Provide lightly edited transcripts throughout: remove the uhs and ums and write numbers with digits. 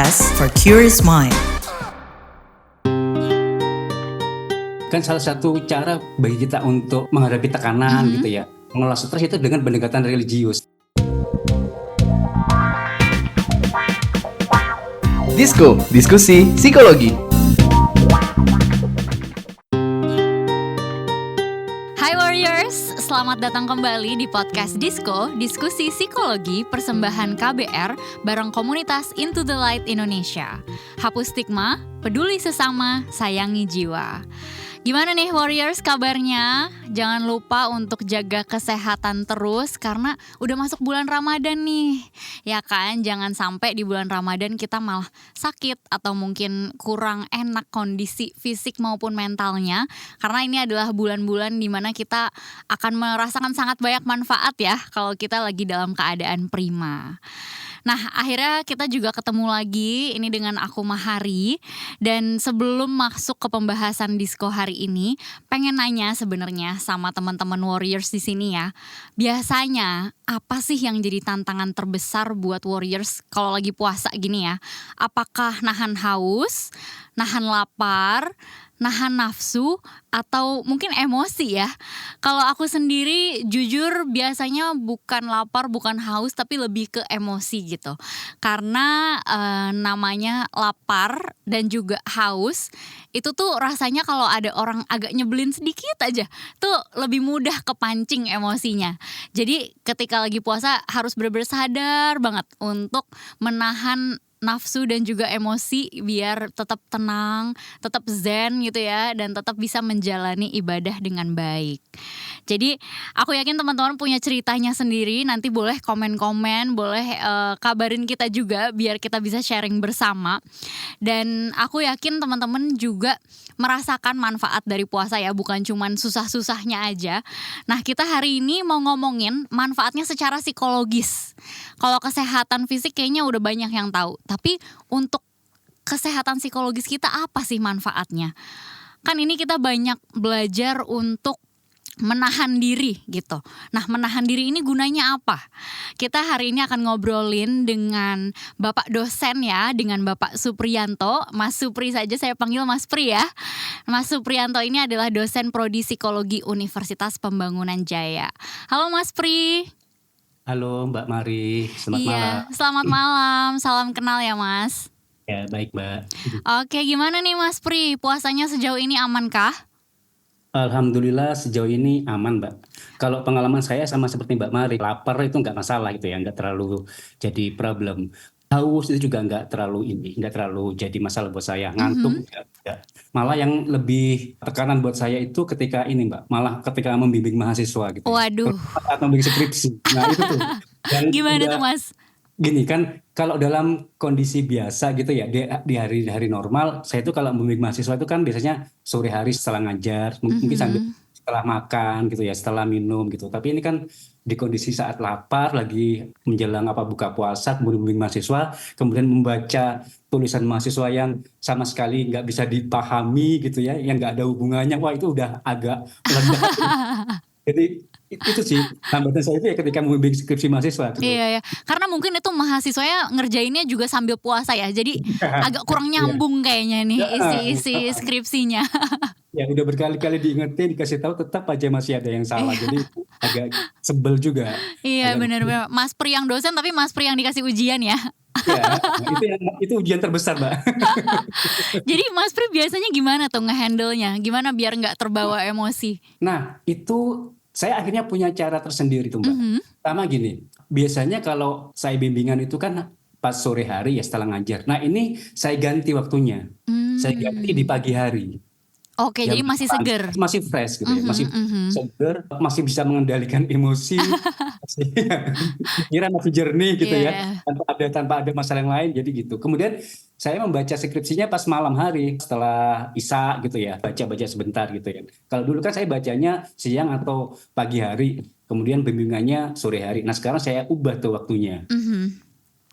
podcast for curious mind. Kan salah satu cara bagi kita untuk menghadapi tekanan gitu ya, mengelola stres itu dengan pendekatan religius. Disko, diskusi psikologi. Hai Warriors, selamat datang kembali di podcast Disko, diskusi psikologi persembahan KBR bareng komunitas Into the Light Indonesia. Hapus stigma, peduli sesama, sayangi jiwa. Gimana nih Warriors kabarnya? Jangan lupa untuk jaga kesehatan terus karena udah masuk bulan Ramadan nih. Ya kan, jangan sampai di bulan Ramadan kita malah sakit atau mungkin kurang enak kondisi fisik maupun mentalnya. Karena ini adalah bulan-bulan dimana kita akan merasakan sangat banyak manfaat ya kalau kita lagi dalam keadaan prima. Nah, akhirnya kita juga ketemu lagi ini dengan aku Mahari. Dan sebelum masuk ke pembahasan Disko hari ini, pengen nanya sebenarnya sama teman-teman Warriors di sini ya. Biasanya apa sih yang jadi tantangan terbesar buat Warriors kalau lagi puasa gini ya? Apakah nahan haus, nahan lapar, nahan nafsu, atau mungkin emosi ya? Kalau aku sendiri jujur biasanya bukan lapar, bukan haus, tapi lebih ke emosi gitu. Karena namanya lapar dan juga haus itu tuh rasanya kalau ada orang agak nyebelin sedikit aja tuh lebih mudah kepancing emosinya. Jadi ketika lagi puasa harus benar-benar sadar banget untuk menahan nafsu dan juga emosi biar tetap tenang, tetap zen gitu ya, dan tetap bisa menjalani ibadah dengan baik. Jadi aku yakin teman-teman punya ceritanya sendiri, nanti boleh komen-komen, boleh kabarin kita juga biar kita bisa sharing bersama. Dan aku yakin teman-teman juga merasakan manfaat dari puasa ya, bukan cuman susah-susahnya aja. Nah, kita hari ini mau ngomongin manfaatnya secara psikologis. Kalau kesehatan fisik kayaknya udah banyak yang tahu, tapi untuk kesehatan psikologis kita apa sih manfaatnya? Kan ini kita banyak belajar untuk menahan diri gitu. Nah, menahan diri ini gunanya apa? Kita hari ini akan ngobrolin dengan Bapak dosen ya, dengan Bapak Supriyanto. Mas Supri saja saya panggil Mas Pri ya. Mas Supriyanto ini adalah dosen prodi psikologi Universitas Pembangunan Jaya. Halo Mas Pri. Halo Mbak Mari, selamat malam. Iya, selamat malam. Salam kenal ya Mas. Ya, baik Mbak. Oke, gimana nih Mas Pri? Puasanya sejauh ini amankah? Alhamdulillah sejauh ini aman Mbak. Kalau pengalaman saya sama seperti Mbak Mari, lapar itu nggak masalah gitu ya, nggak terlalu jadi problem. Haus itu juga nggak terlalu jadi masalah buat saya. Ngantuk nggak. Malah yang lebih tekanan buat saya itu ketika ini Mbak, malah ketika membimbing mahasiswa gitu ya. Waduh, Atau membimbing skripsi. Nah itu tuh. Dan gimana udah tuh Mas? gini kan, kalau dalam kondisi biasa gitu ya, di hari-hari normal, saya itu kalau membimbing mahasiswa itu kan biasanya sore hari setelah ngajar, mungkin sambil setelah makan gitu ya, setelah minum gitu. Tapi ini kan di kondisi saat lapar, lagi menjelang buka puasa, kemudian membimbing mahasiswa, kemudian membaca tulisan mahasiswa yang sama sekali nggak bisa dipahami gitu ya, yang nggak ada hubungannya, wah itu udah agak meledak. Jadi itu sih hambatan saya itu ya ketika membimbing skripsi mahasiswa gitu. Iya ya, karena mungkin itu mahasiswanya ngerjainnya juga sambil puasa ya, jadi agak kurang nyambung kayaknya nih isi skripsinya. Ya udah berkali-kali diingetin, dikasih tahu tetap aja masih ada yang salah. Jadi agak sebel juga. Iya Agak- benar-benar, Mas Pri yang dosen tapi Mas Pri yang dikasih ujian ya. Ya, itu ujian terbesar, Mbak. Jadi Mas Pri biasanya gimana tuh ngehandle-nya? Gimana biar nggak terbawa emosi? Nah, itu saya akhirnya punya cara tersendiri tuh, Mbak. Pertama gini, biasanya kalau saya bimbingan itu kan pas sore hari ya setelah ngajar. Nah, ini saya ganti waktunya. Saya ganti di pagi hari. Oke, jadi masih seger. Masih fresh gitu ya, masih seger, masih bisa mengendalikan emosi, pikiran masih jernih gitu ya, Iya. tanpa ada masalah yang lain, jadi gitu. Kemudian saya membaca skripsinya pas malam hari setelah Isya gitu ya, baca-baca sebentar gitu ya. Kalau dulu kan saya bacanya siang atau pagi hari, kemudian bimbingannya sore hari. Nah sekarang saya ubah tuh waktunya.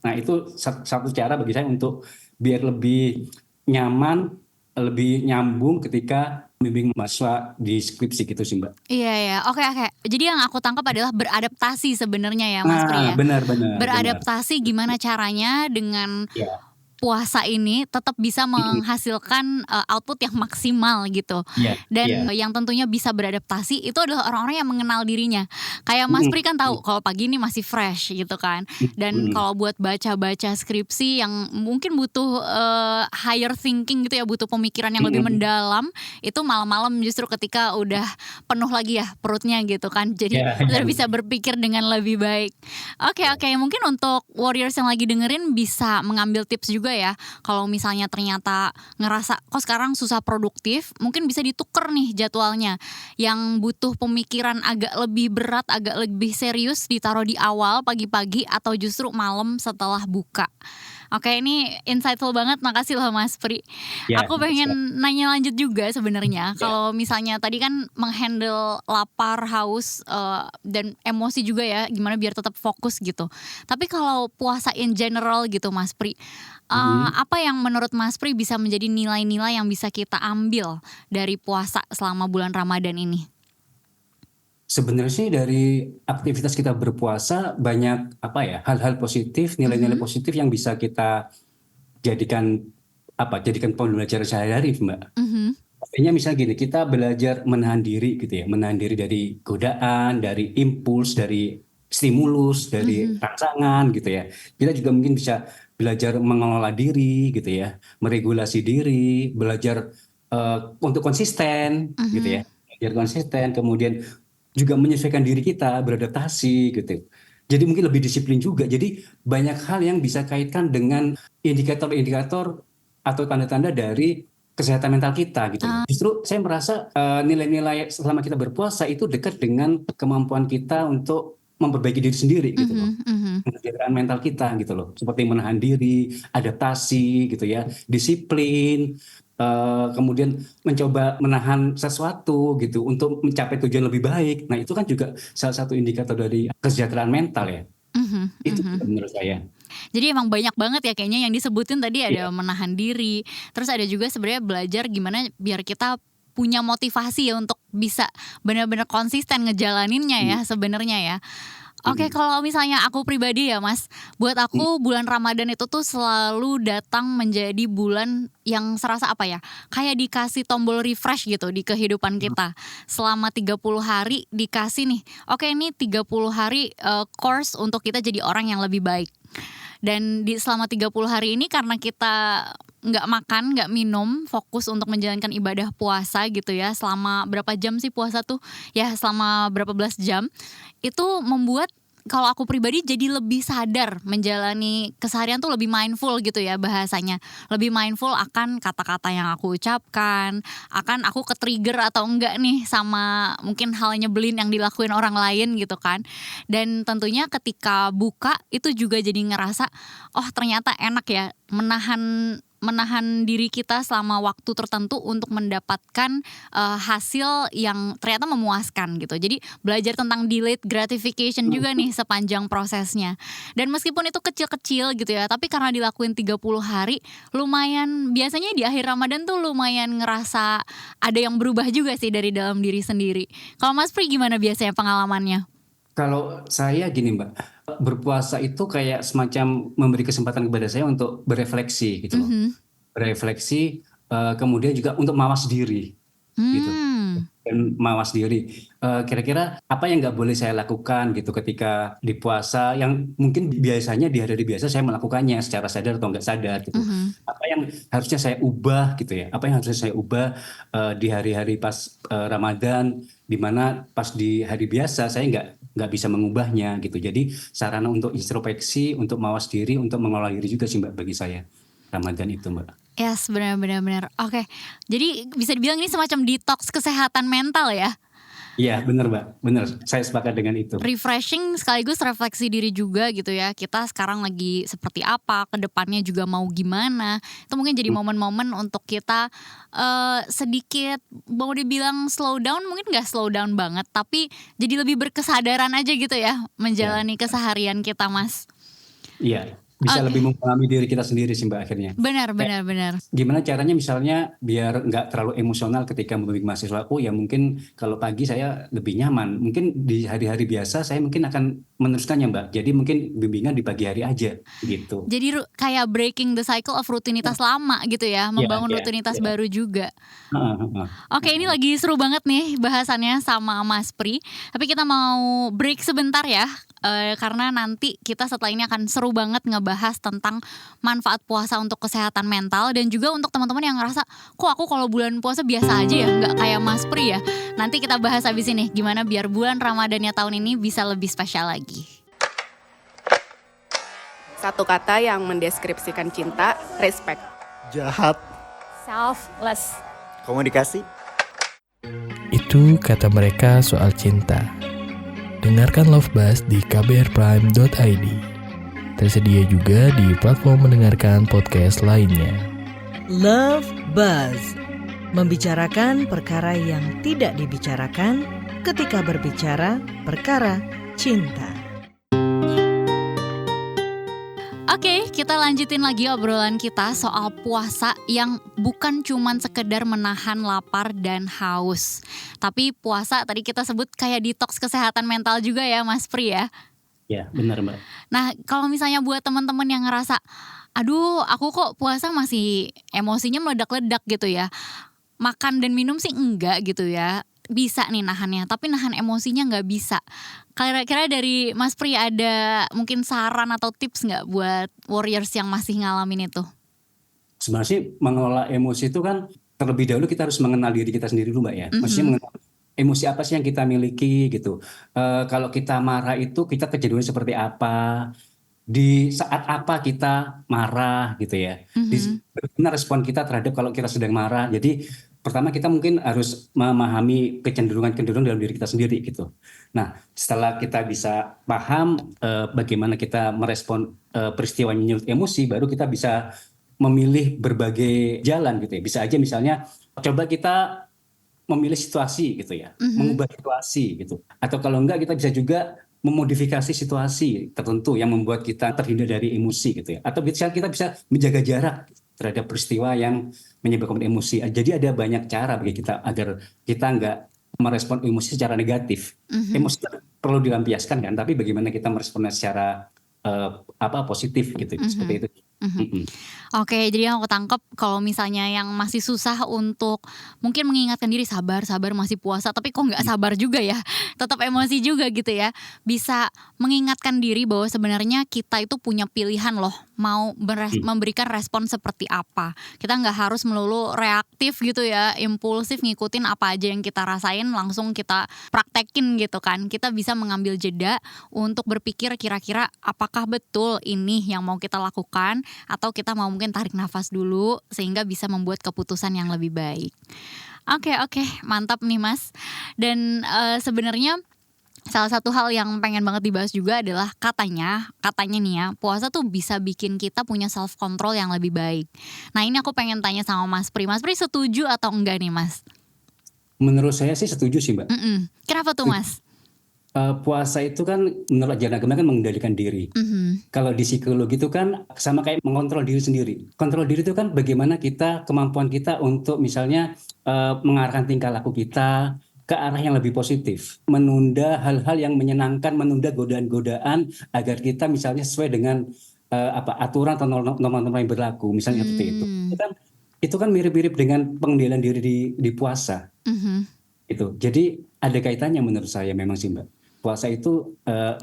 Nah itu satu cara bagi saya untuk biar lebih nyaman, lebih nyambung ketika membimbing mahasiswa di skripsi gitu sih Mbak. Iya ya, oke. Jadi yang aku tangkap adalah beradaptasi sebenarnya ya Mas Pri ya. Benar. Beradaptasi gimana caranya dengan Ya. puasa ini tetap bisa menghasilkan output yang maksimal gitu. Iya, Dan iya. yang tentunya bisa beradaptasi itu adalah orang-orang yang mengenal dirinya. Kayak Mas Pri kan tahu kalau pagi ini masih fresh gitu kan. Dan kalau buat baca-baca skripsi yang mungkin butuh higher thinking gitu ya, butuh pemikiran yang lebih mendalam, itu malam-malam justru ketika udah penuh lagi ya perutnya gitu kan. Jadi Iya, udah iya. bisa berpikir dengan lebih baik. Oke, mungkin untuk warriors yang lagi dengerin bisa mengambil tips juga ya. Kalau misalnya ternyata ngerasa kok sekarang susah produktif, mungkin bisa ditukar nih jadwalnya. Yang butuh pemikiran agak lebih berat, agak lebih serius ditaruh di awal pagi-pagi atau justru malam setelah buka. Oke, ini insightful banget, makasih loh Mas Pri. Ya, Aku siap. pengen nanya lanjut juga sebenarnya. Kalau misalnya tadi kan menghandle lapar, haus, dan emosi juga ya, gimana biar tetap fokus gitu. Tapi kalau puasa in general gitu Mas Pri, apa yang menurut Mas Pri bisa menjadi nilai-nilai yang bisa kita ambil dari puasa selama bulan Ramadan ini? Sebenarnya sih dari aktivitas kita berpuasa banyak hal-hal positif, nilai-nilai positif yang bisa kita jadikan jadikan pembelajaran sehari-hari, Mbak. Artinya misalnya gini, kita belajar menahan diri gitu ya, menahan diri dari godaan, dari impuls, dari stimulus, dari rangsangan gitu ya. Kita juga mungkin bisa belajar mengelola diri gitu ya, meregulasi diri, belajar untuk konsisten gitu ya. Belajar konsisten, kemudian juga menyesuaikan diri kita, beradaptasi gitu. Jadi mungkin lebih disiplin juga. Jadi banyak hal yang bisa kaitkan dengan indikator-indikator atau tanda-tanda dari kesehatan mental kita gitu loh. Justru saya merasa nilai-nilai selama kita berpuasa itu dekat dengan kemampuan kita untuk memperbaiki diri sendiri gitu loh. Kesejahteraan mental kita gitu loh. Seperti menahan diri, adaptasi gitu ya, disiplin, kemudian mencoba menahan sesuatu gitu untuk mencapai tujuan lebih baik. Nah, itu kan juga salah satu indikator dari kesejahteraan mental ya. Itu menurut saya. Jadi emang banyak banget ya kayaknya yang disebutin tadi, ada Iya. menahan diri. Terus ada juga sebenarnya belajar gimana biar kita punya motivasi ya untuk bisa benar-benar konsisten ngejalaninnya ya sebenarnya ya. Oke, kalau misalnya aku pribadi ya Mas, buat aku bulan Ramadan itu tuh selalu datang menjadi bulan yang serasa apa ya, kayak dikasih tombol refresh gitu di kehidupan kita. Selama 30 hari dikasih nih, oke ini 30 hari course untuk kita jadi orang yang lebih baik. Dan selama 30 hari ini karena kita nggak makan, nggak minum, fokus untuk menjalankan ibadah puasa gitu ya. Selama berapa jam sih puasa tuh? Ya selama berapa belas jam. Itu membuat kalau aku pribadi jadi lebih sadar menjalani keseharian tuh, lebih mindful gitu ya bahasanya. Lebih mindful akan kata-kata yang aku ucapkan, akan aku ke-trigger atau enggak nih sama mungkin hal nyebelin yang dilakuin orang lain gitu kan. Dan tentunya ketika buka itu juga jadi ngerasa, oh ternyata enak ya menahan diri kita selama waktu tertentu untuk mendapatkan hasil yang ternyata memuaskan gitu. Jadi belajar tentang delayed gratification juga nih sepanjang prosesnya. Dan meskipun itu kecil-kecil gitu ya, tapi karena dilakuin 30 hari lumayan, biasanya di akhir Ramadan tuh lumayan ngerasa ada yang berubah juga sih dari dalam diri sendiri. Kalau Mas Pri gimana biasanya pengalamannya? Kalau saya gini Mbak, berpuasa itu kayak semacam memberi kesempatan kepada saya untuk berefleksi gitu loh. Berefleksi, kemudian juga untuk mawas diri gitu. Dan mawas diri, kira-kira apa yang nggak boleh saya lakukan gitu ketika di puasa, yang mungkin biasanya di hari-hari biasa saya melakukannya secara sadar atau nggak sadar gitu. Apa yang harusnya saya ubah gitu ya, apa yang harusnya saya ubah di hari-hari pas Ramadan, di mana pas di hari biasa saya nggak bisa mengubahnya gitu. Jadi sarana untuk introspeksi, untuk mawas diri, untuk mengolah diri juga sih Mbak bagi saya Ramadan itu Mbak. Yes, benar. Oke, jadi bisa dibilang ini semacam detox kesehatan mental ya. Iya benar Mbak, benar. Saya sepakat dengan itu. Refreshing sekaligus refleksi diri juga gitu ya. Kita sekarang lagi seperti apa, kedepannya juga mau gimana. Itu mungkin jadi momen-momen untuk kita sedikit mau dibilang slow down, mungkin gak slow down banget, tapi jadi lebih berkesadaran aja gitu ya menjalani keseharian kita Mas. Iya, bisa Oke. lebih memahami diri kita sendiri sih Mbak akhirnya. Benar. Gimana caranya misalnya biar nggak terlalu emosional ketika membimbing mahasiswa aku, ya mungkin kalau pagi saya lebih nyaman. Mungkin di hari-hari biasa saya mungkin akan meneruskannya Mbak. Jadi mungkin bimbingan di pagi hari aja gitu. Jadi kayak breaking the cycle of rutinitas lama gitu ya, Ya, membangun ya, rutinitas ya. baru juga. Heeh, heeh. Oke, ini lagi seru banget nih bahasannya sama Mas Pri. Tapi kita mau break sebentar ya, karena nanti kita setelah ini akan seru banget ngebahas tentang manfaat puasa untuk kesehatan mental. Dan juga untuk teman-teman yang ngerasa, kok aku kalau bulan puasa biasa aja ya, nggak kayak Mas Pri ya. Nanti kita bahas habis ini, gimana biar bulan Ramadannya tahun ini bisa lebih spesial lagi. Satu kata yang mendeskripsikan cinta, respect. Jahat. Selfless. Komunikasi. Itu kata mereka soal cinta. Dengarkan Love Buzz di kbrprime.id. Tersedia juga di platform mendengarkan podcast lainnya. Love Buzz, membicarakan perkara yang tidak dibicarakan ketika berbicara perkara cinta. Oke, kita lanjutin lagi obrolan kita soal puasa yang bukan cuman sekedar menahan lapar dan haus. Tapi puasa tadi kita sebut kayak detox kesehatan mental juga ya Mas Pri ya. Ya, benar Mbak. Nah, kalau misalnya buat teman-teman yang ngerasa, aduh aku kok puasa masih emosinya meledak-ledak gitu ya. Makan dan minum sih enggak gitu ya. Bisa nih nahannya, tapi nahan emosinya nggak bisa. Kira-kira dari Mas Pri ada mungkin saran atau tips nggak buat warriors yang masih ngalamin itu? Sebenarnya sih mengelola emosi itu kan terlebih dahulu kita harus mengenal diri kita sendiri dulu Mbak ya. Maksudnya mengenal emosi apa sih yang kita miliki gitu. Kalau kita marah itu kita kejadiannya seperti apa, di saat apa kita marah gitu ya. Bagaimana respon kita terhadap kalau kita sedang marah. Jadi pertama kita mungkin harus memahami kecenderungan-kecenderungan dalam diri kita sendiri gitu. Nah, setelah kita bisa paham bagaimana kita merespon peristiwa yang menyangkut emosi, baru kita bisa memilih berbagai jalan gitu ya. Bisa aja misalnya coba kita memilih situasi gitu ya, mengubah situasi gitu. Atau kalau enggak kita bisa juga memodifikasi situasi tertentu yang membuat kita terhindar dari emosi gitu ya. Atau kita bisa menjaga jarak terhadap peristiwa yang menyebabkan emosi. Jadi ada banyak cara bagi kita agar kita nggak merespon emosi secara negatif. Emosi perlu dilampiaskan kan, tapi bagaimana kita meresponnya secara positif gitu, seperti itu. Oke, jadi yang aku tangkap kalau misalnya yang masih susah untuk mungkin mengingatkan diri sabar masih puasa, tapi kok nggak sabar juga ya, tetap emosi juga gitu ya. Bisa mengingatkan diri bahwa sebenarnya kita itu punya pilihan loh, mau memberikan respon seperti apa. Kita nggak harus melulu reaktif gitu ya, impulsif ngikutin apa aja yang kita rasain langsung kita praktekin gitu kan. Kita bisa mengambil jeda untuk berpikir kira-kira apakah betul ini yang mau kita lakukan, atau kita mau mungkin tarik nafas dulu sehingga bisa membuat keputusan yang lebih baik. Oke, mantap nih Mas. Dan sebenarnya salah satu hal yang pengen banget dibahas juga adalah katanya nih ya, puasa tuh bisa bikin kita punya self control yang lebih baik. Nah ini aku pengen tanya sama Mas Pri. Mas Pri setuju atau enggak nih Mas? Menurut saya sih setuju sih Mbak. Kenapa tuh Mas? Puasa itu kan menurut ajaran agama kan mengendalikan diri. Kalau di psikologi itu kan sama kayak mengontrol diri sendiri. Kontrol diri itu kan bagaimana kemampuan kita untuk misalnya mengarahkan tingkah laku kita ke arah yang lebih positif. Menunda hal-hal yang menyenangkan, menunda godaan-godaan agar kita misalnya sesuai dengan aturan atau norma-norma yang berlaku. Misalnya seperti itu. Itu kan mirip-mirip dengan pengendalian diri di puasa. Itu. Jadi ada kaitannya menurut saya memang sih Mbak. Puasa itu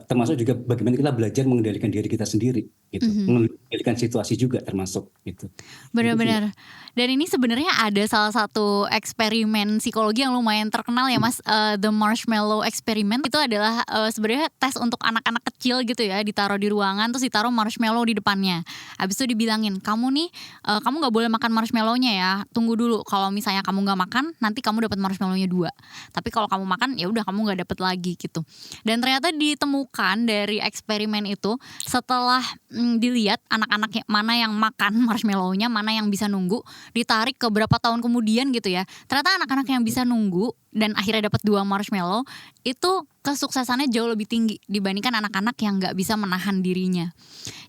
termasuk juga bagaimana kita belajar mengendalikan diri kita sendiri, gitu. Mengendalikan situasi juga termasuk itu. Benar-benar. Dan ini sebenarnya ada salah satu eksperimen psikologi yang lumayan terkenal ya Mas, The Marshmallow Experiment. Itu adalah sebenarnya tes untuk anak-anak kecil gitu ya, ditaruh di ruangan terus ditaruh marshmallow di depannya. Habis itu dibilangin, kamu nih kamu nggak boleh makan marshmallownya ya, tunggu dulu. Kalau misalnya kamu nggak makan, nanti kamu dapat marshmallownya 2. Tapi kalau kamu makan, ya udah kamu nggak dapat lagi gitu. Dan ternyata ditemukan dari eksperimen itu setelah dilihat anak-anak mana yang makan marshmallownya, mana yang bisa nunggu, ditarik ke berapa tahun kemudian gitu ya. Ternyata anak-anak yang bisa nunggu dan akhirnya dapat 2 marshmallow itu kesuksesannya jauh lebih tinggi dibandingkan anak-anak yang nggak bisa menahan dirinya.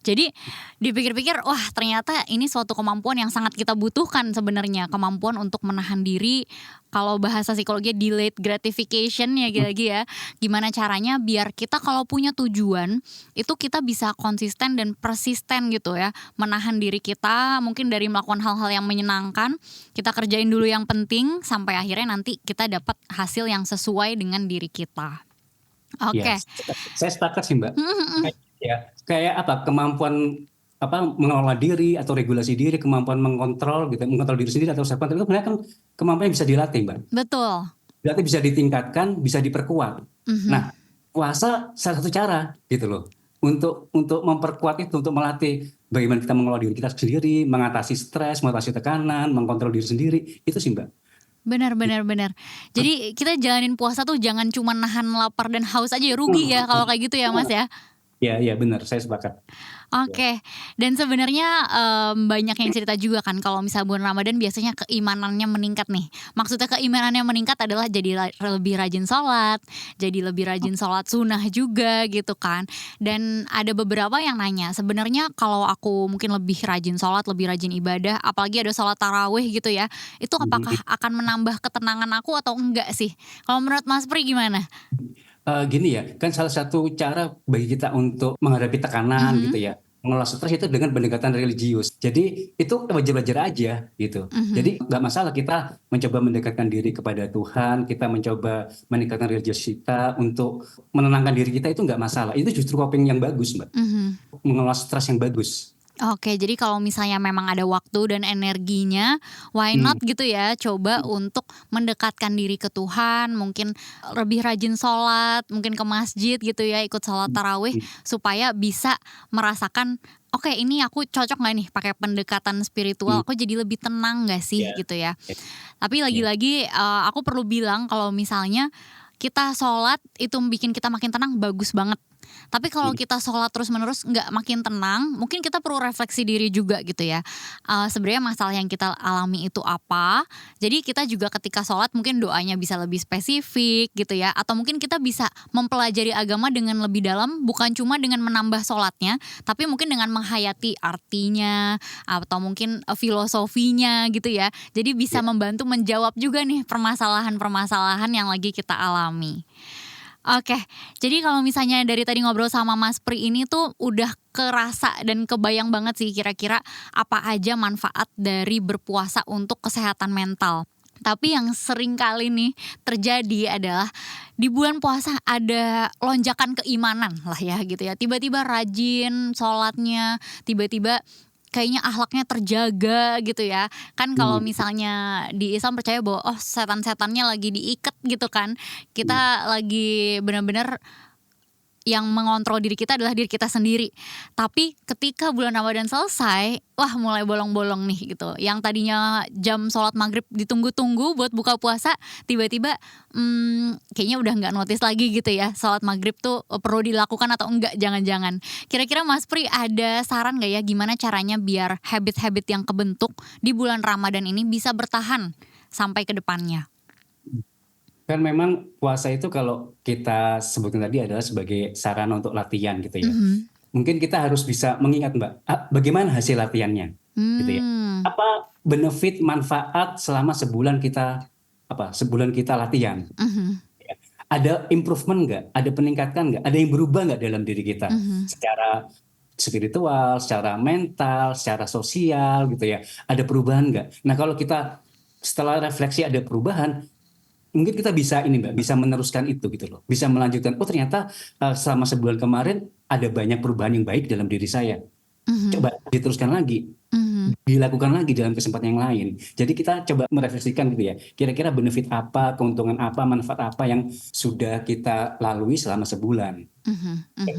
Jadi dipikir-pikir, wah ternyata ini suatu kemampuan yang sangat kita butuhkan sebenarnya, kemampuan untuk menahan diri. Kalau bahasa psikologi delayed gratification ya lagi ya. Gimana caranya biar kita kalau punya tujuan itu kita bisa konsisten dan persisten gitu ya. Menahan diri kita mungkin dari melakukan hal-hal yang menyenangkan. Kita kerjain dulu yang penting sampai akhirnya nanti kita dapat hasil yang sesuai dengan diri kita. Oke. Ya, saya sepakat sih Mbak. Kayak apa kemampuan mengelola diri atau regulasi diri, kemampuan mengontrol diri sendiri atau self control itu sebenarnya kan kemampuan yang bisa dilatih Mbak. Betul. Berarti bisa ditingkatkan, bisa diperkuat. Nah, puasa salah satu cara gitu loh untuk memperkuat itu, untuk melatih bagaimana kita mengelola diri kita sendiri, mengatasi stres, mengatasi tekanan, mengontrol diri sendiri, itu sih Mbak. Benar. Jadi kita jalanin puasa tuh jangan cuma nahan lapar dan haus aja, rugi ya kalau kayak gitu ya Mas ya. Iya benar, saya sepakat. Oke. Dan sebenarnya banyak yang cerita juga kan kalau misalnya bulan Ramadan biasanya keimanannya meningkat nih. Maksudnya keimanannya meningkat adalah jadi lebih rajin sholat, jadi lebih rajin sholat sunnah juga gitu kan. Dan ada beberapa yang nanya, sebenarnya kalau aku mungkin lebih rajin sholat, lebih rajin ibadah, apalagi ada sholat tarawih gitu ya, itu apakah akan menambah ketenangan aku atau enggak sih? Kalau menurut Mas Pri gimana? Gini ya, kan salah satu cara bagi kita untuk menghadapi tekanan gitu ya, mengelola stres itu dengan pendekatan religius. Jadi itu wajar-wajar aja gitu. Jadi nggak masalah kita mencoba mendekatkan diri kepada Tuhan, kita mencoba meningkatkan religius kita untuk menenangkan diri kita, itu nggak masalah. Itu justru coping yang bagus Mbak, mengelola stres yang bagus. Oke, jadi kalau misalnya memang ada waktu dan energinya, why not gitu ya, coba untuk mendekatkan diri ke Tuhan, mungkin lebih rajin sholat, mungkin ke masjid gitu ya, ikut sholat tarawih, supaya bisa merasakan, oke ini aku cocok gak nih pakai pendekatan spiritual, aku jadi lebih tenang gak sih gitu ya. Tapi lagi-lagi aku perlu bilang kalau misalnya kita sholat itu bikin kita makin tenang, bagus banget. Tapi kalau kita sholat terus-menerus nggak makin tenang, mungkin kita perlu refleksi diri juga gitu ya. Sebenarnya masalah yang kita alami itu apa? Jadi kita juga ketika sholat mungkin doanya bisa lebih spesifik gitu ya. Atau mungkin kita bisa mempelajari agama dengan lebih dalam, bukan cuma dengan menambah sholatnya, tapi mungkin dengan menghayati artinya atau mungkin filosofinya gitu ya. Jadi bisa membantu menjawab juga nih permasalahan-permasalahan yang lagi kita alami. Oke, jadi kalau misalnya dari tadi ngobrol sama Mas Pri ini tuh udah kerasa dan kebayang banget sih kira-kira apa aja manfaat dari berpuasa untuk kesehatan mental. Tapi yang sering kali nih terjadi adalah di bulan puasa ada lonjakan keimanan lah ya gitu ya. Tiba-tiba rajin sholatnya, tiba-tiba kayaknya akhlaknya terjaga gitu ya. Kan kalau misalnya di Islam percaya bahwa setan-setannya lagi diikat gitu kan. Kita lagi benar-benar yang mengontrol diri kita adalah diri kita sendiri. Tapi ketika bulan Ramadan selesai, wah mulai bolong-bolong nih gitu. Yang tadinya jam sholat maghrib ditunggu-tunggu buat buka puasa, tiba-tiba kayaknya udah gak notice lagi gitu ya. Sholat maghrib tuh perlu dilakukan atau enggak, jangan-jangan. Kira-kira Mas Pri ada saran gak ya gimana caranya biar habit-habit yang kebentuk di bulan Ramadan ini bisa bertahan sampai ke depannya? Kan memang puasa itu kalau kita sebutkan tadi adalah sebagai sarana untuk latihan gitu ya. Mungkin kita harus bisa mengingat Mbak, bagaimana hasil latihannya gitu ya. Apa benefit, manfaat selama sebulan kita latihan. Ada improvement nggak? Ada peningkatan nggak? Ada yang berubah nggak dalam diri kita? Secara spiritual, secara mental, secara sosial gitu ya. Ada perubahan nggak? Nah kalau kita setelah refleksi ada perubahan, mungkin kita bisa bisa meneruskan itu gitu loh, bisa melanjutkan. Oh ternyata selama sebulan kemarin ada banyak perubahan yang baik dalam diri saya. Coba diteruskan lagi, dilakukan lagi dalam kesempatan yang lain. Jadi kita coba merefleksikan gitu ya. Kira-kira benefit apa, keuntungan apa, manfaat apa yang sudah kita lalui selama sebulan.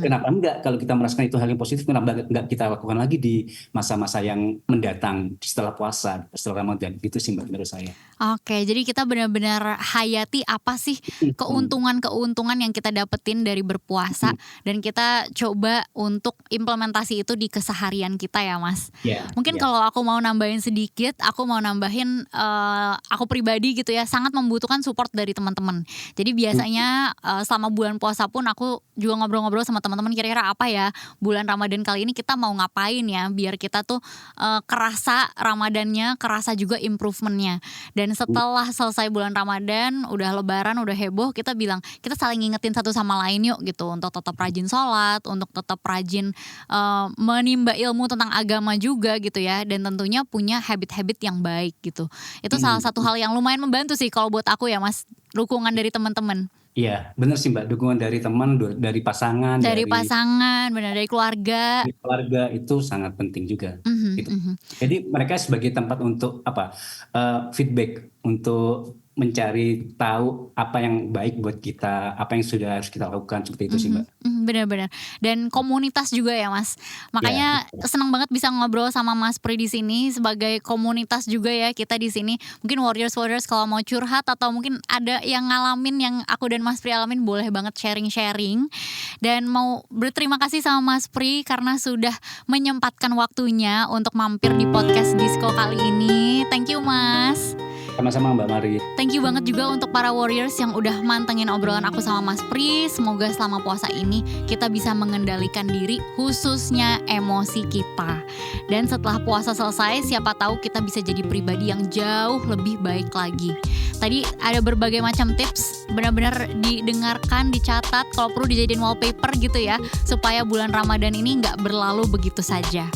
Kenapa enggak kalau kita merasakan itu hal yang positif, kenapa enggak kita lakukan lagi di masa-masa yang mendatang setelah puasa, setelah Ramadan. Itu sih menurut saya. Oke, jadi kita benar-benar hayati apa sih keuntungan-keuntungan yang kita dapetin dari berpuasa, dan kita coba untuk implementasi itu di keseharian kita ya Mas. Mungkin kalau aku mau nambahin sedikit, aku mau nambahin aku pribadi gitu ya, sangat membutuhkan support dari teman-teman. Jadi biasanya selama bulan puasa pun aku juga juga ngobrol-ngobrol sama teman-teman kira-kira apa ya bulan Ramadan kali ini kita mau ngapain ya biar kita tuh kerasa Ramadannya, kerasa juga improvementnya. Dan setelah selesai bulan Ramadan, udah lebaran, udah heboh, kita bilang kita saling ngingetin satu sama lain yuk gitu untuk tetap rajin sholat, untuk tetap rajin menimba ilmu tentang agama juga gitu ya, dan tentunya punya habit-habit yang baik gitu. Itu salah satu hal yang lumayan membantu sih kalau buat aku ya Mas, dukungan dari teman-teman. Iya, benar sih Mbak. Dukungan dari teman, dari pasangan, Dari pasangan, benar, dari keluarga. dari keluarga itu sangat penting juga. Mhm, Gitu. mhm. Jadi mereka sebagai tempat untuk feedback, untuk mencari tahu apa yang baik buat kita, apa yang sudah harus kita lakukan, seperti itu sih Mbak. Benar-benar. Dan komunitas juga ya Mas. Makanya senang banget bisa ngobrol sama Mas Pri di sini sebagai komunitas juga ya kita di sini. Mungkin warriors kalau mau curhat atau mungkin ada yang ngalamin yang aku dan Mas Pri alamin, boleh banget sharing-sharing. Dan mau berterima kasih sama Mas Pri karena sudah menyempatkan waktunya untuk mampir di podcast Disco kali ini. Thank you Mas. Sama-sama Mbak Mari. Thank you banget juga untuk para warriors yang udah mantengin obrolan aku sama Mas Pri. Semoga selama puasa ini kita bisa mengendalikan diri, khususnya emosi kita. Dan setelah puasa selesai, siapa tahu kita bisa jadi pribadi yang jauh lebih baik lagi. Tadi ada berbagai macam tips, benar-benar didengarkan, dicatat, kalau perlu dijadiin wallpaper gitu ya, supaya bulan Ramadan ini nggak berlalu begitu saja.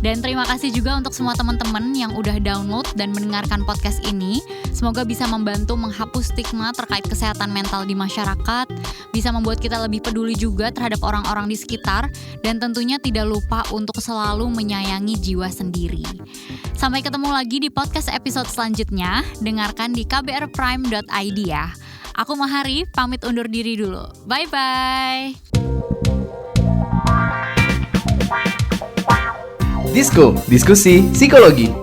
Dan terima kasih juga untuk semua teman-teman yang udah download dan mendengarkan podcast ini. Semoga bisa membantu menghapus stigma terkait kesehatan mental di masyarakat, bisa membuat kita lebih peduli juga terhadap orang-orang di sekitar, dan tentunya tidak lupa untuk selalu menyayangi jiwa sendiri. Sampai ketemu lagi di podcast episode selanjutnya. Dengarkan di kbrprime.id ya. Aku Mahari, pamit undur diri dulu. Bye-bye. Disko, diskusi psikologi.